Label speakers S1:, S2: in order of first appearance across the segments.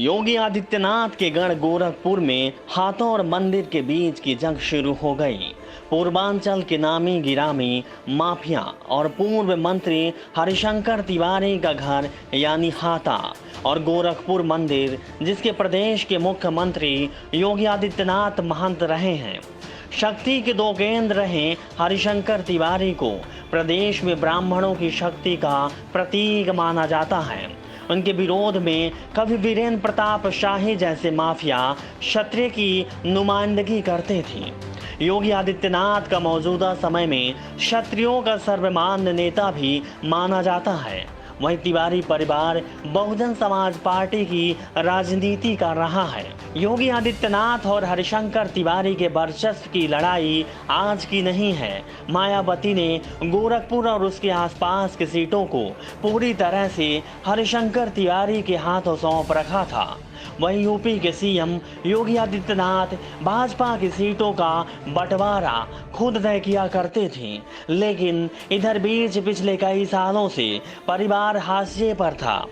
S1: योगी आदित्यनाथ के गढ़ गोरखपुर में हाथों और मंदिर के बीच की जंग शुरू हो गई। पूर्वांचल के नामी गिरामी माफिया और पूर्व मंत्री हरिशंकर तिवारी का घर यानी हाता और गोरखपुर मंदिर, जिसके प्रदेश के मुख्यमंत्री योगी आदित्यनाथ महंत रहे हैं, शक्ति के दो केंद्र रहे हरिशंकर तिवारी को प्रदेश में ब्राह्मणों की शक्ति का प्रतीक माना जाता है। उनके विरोध में कभी वीरेंद्र प्रताप शाही जैसे माफिया क्षत्रिय की नुमाइंदगी करते थे। योगी आदित्यनाथ का मौजूदा समय में क्षत्रियों का सर्वमान्य नेता भी माना जाता है। वहीं तिवारी परिवार बहुजन समाज पार्टी की राजनीति कर रहा है। योगी आदित्यनाथ और हरिशंकर तिवारी के वर्चस्व की लड़ाई आज की नहीं है। मायावती ने गोरखपुर और उसके आसपास की सीटों को पूरी तरह से हरिशंकर तिवारी के हाथों सौंप रखा था। वहीं यूपी के सीएम योगी आदित्यनाथ भाजपा की सीटों का बंटवारा खुद तय किया करते थे, लेकिन इधर बीच पिछले कई सालों से परिवार हाशिए पर था।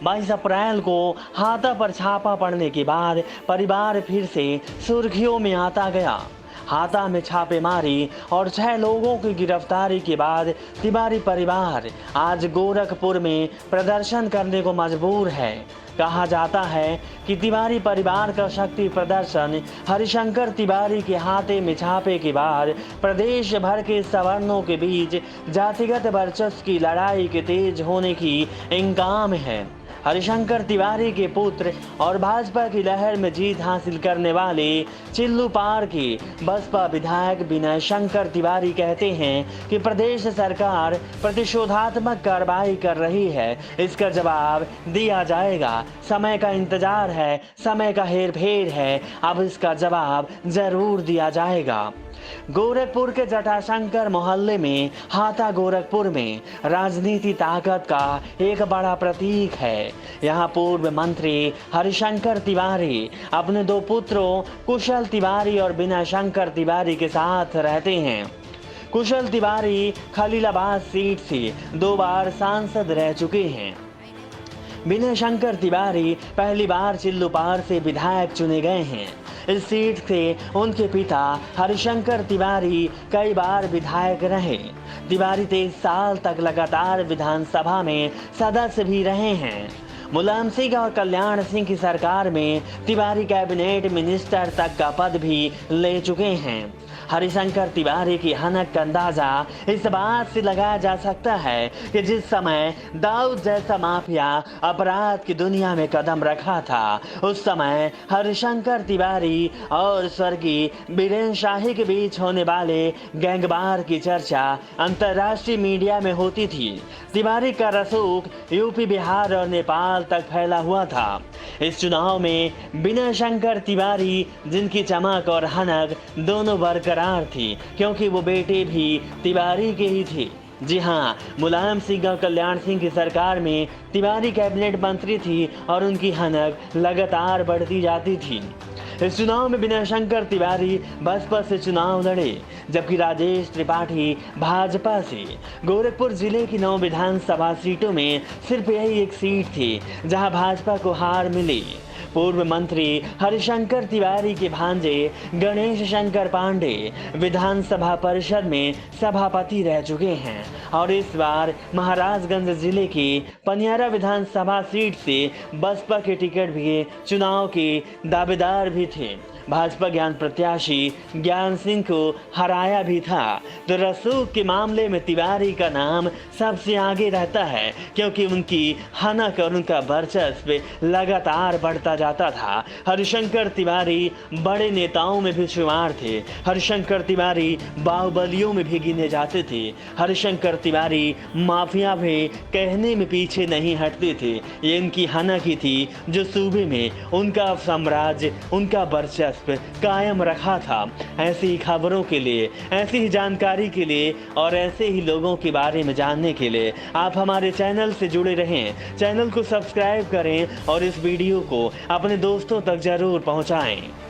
S1: 22 अप्रैल को हाथा पर छापा पड़ने के बाद परिवार फिर से सुर्खियों में आता गया। हाथा में छापेमारी और 6 लोगों की गिरफ्तारी के बाद तिवारी परिवार आज गोरखपुर में प्रदर्शन करने को मजबूर है। कहा जाता है कि तिवारी परिवार का शक्ति प्रदर्शन हरिशंकर तिवारी के हाथे में छापे के बाद प्रदेश भर के सवर्णों के बीच जातिगत वर्चस्व की लड़ाई के तेज होने की इंगाम है। हरिशंकर तिवारी के पुत्र और भाजपा की लहर में जीत हासिल करने वाले चिल्लूपार के बसपा विधायक विनय शंकर तिवारी कहते हैं कि प्रदेश सरकार प्रतिशोधात्मक कार्रवाई कर रही है, इसका जवाब दिया जाएगा। समय का इंतजार है, समय का हेरफेर है, अब इसका जवाब जरूर दिया जाएगा। गोरखपुर के जटाशंकर मोहल्ले में हाथा गोरखपुर में राजनीति ताकत का एक बड़ा प्रतीक है। यहाँ पूर्व मंत्री हरिशंकर तिवारी अपने 2 पुत्रों कुशल तिवारी और विनय शंकर तिवारी के साथ रहते हैं। कुशल तिवारी खलीलाबाद सीट से 2 बार सांसद रह चुके हैं। विनय शंकर तिवारी पहली बार चिल्लूपार से विधायक चुने गए हैं। इस सीट से उनके पिता हरिशंकर तिवारी कई बार विधायक रहे। तिवारी 23 साल तक लगातार विधानसभा में सदस्य भी रहे हैं। मुलायम सिंह और कल्याण सिंह की सरकार में तिवारी कैबिनेट मिनिस्टर तक का पद भी ले चुके हैं। हरिशंकर तिवारी की हनक का अंदाजा इस बात से लगाया जा सकता है कि जिस समय दाऊद जैसा माफिया अपराध की दुनिया में कदम रखा था, उस समय हरिशंकर तिवारी और स्वर्गीय बीरेन शाही के बीच होने वाले गैंगवार की चर्चा अंतर्राष्ट्रीय मीडिया में होती थी। तिवारी का रसूख यूपी, बिहार और नेपाल तक फैला हुआ था। इस चुनाव में विनय शंकर तिवारी, जिनकी चमक और हनक दोनों बरकरार थी, क्योंकि वो बेटे भी तिवारी के ही थे। जी हाँ, मुलायम सिंह और कल्याण सिंह की सरकार में तिवारी कैबिनेट मंत्री थी और उनकी हनक लगातार बढ़ती जाती थी। इस चुनाव में विनय शंकर तिवारी बसपा से चुनाव लड़े, जबकि राजेश त्रिपाठी भाजपा से। गोरखपुर जिले की 9 विधानसभा सीटों में सिर्फ यही एक सीट थी जहां भाजपा को हार मिली। पूर्व मंत्री हरिशंकर तिवारी के भांजे गणेश शंकर पांडे विधानसभा परिषद में सभापति रह चुके हैं और इस बार महाराजगंज जिले की पनियारा विधानसभा सीट से बसपा के टिकट भी चुनाव के दावेदार भी थे। भाजपा ज्ञान प्रत्याशी ज्ञान सिंह को हराया भी था। तो रसूख के मामले में तिवारी का नाम सबसे आगे रहता है, क्योंकि उनकी हनक और उनका वर्चस्व लगातार बढ़ता जाता था। हरिशंकर तिवारी बड़े नेताओं में भी शुमार थे। हरिशंकर तिवारी बाहुबलियों में भी गिने जाते थे। हरिशंकर तिवारी माफिया भी कहने में पीछे नहीं हटते थे। ये इनकी हनक ही थी जो सूबे में उनका साम्राज्य, उनका वर्चस्व कायम रखा था। ऐसी ही खबरों के लिए, ऐसी ही जानकारी के लिए और ऐसे ही लोगों के बारे में जानने के लिए आप हमारे चैनल से जुड़े रहें। चैनल को सब्सक्राइब करें और इस वीडियो को अपने दोस्तों तक जरूर पहुंचाएं।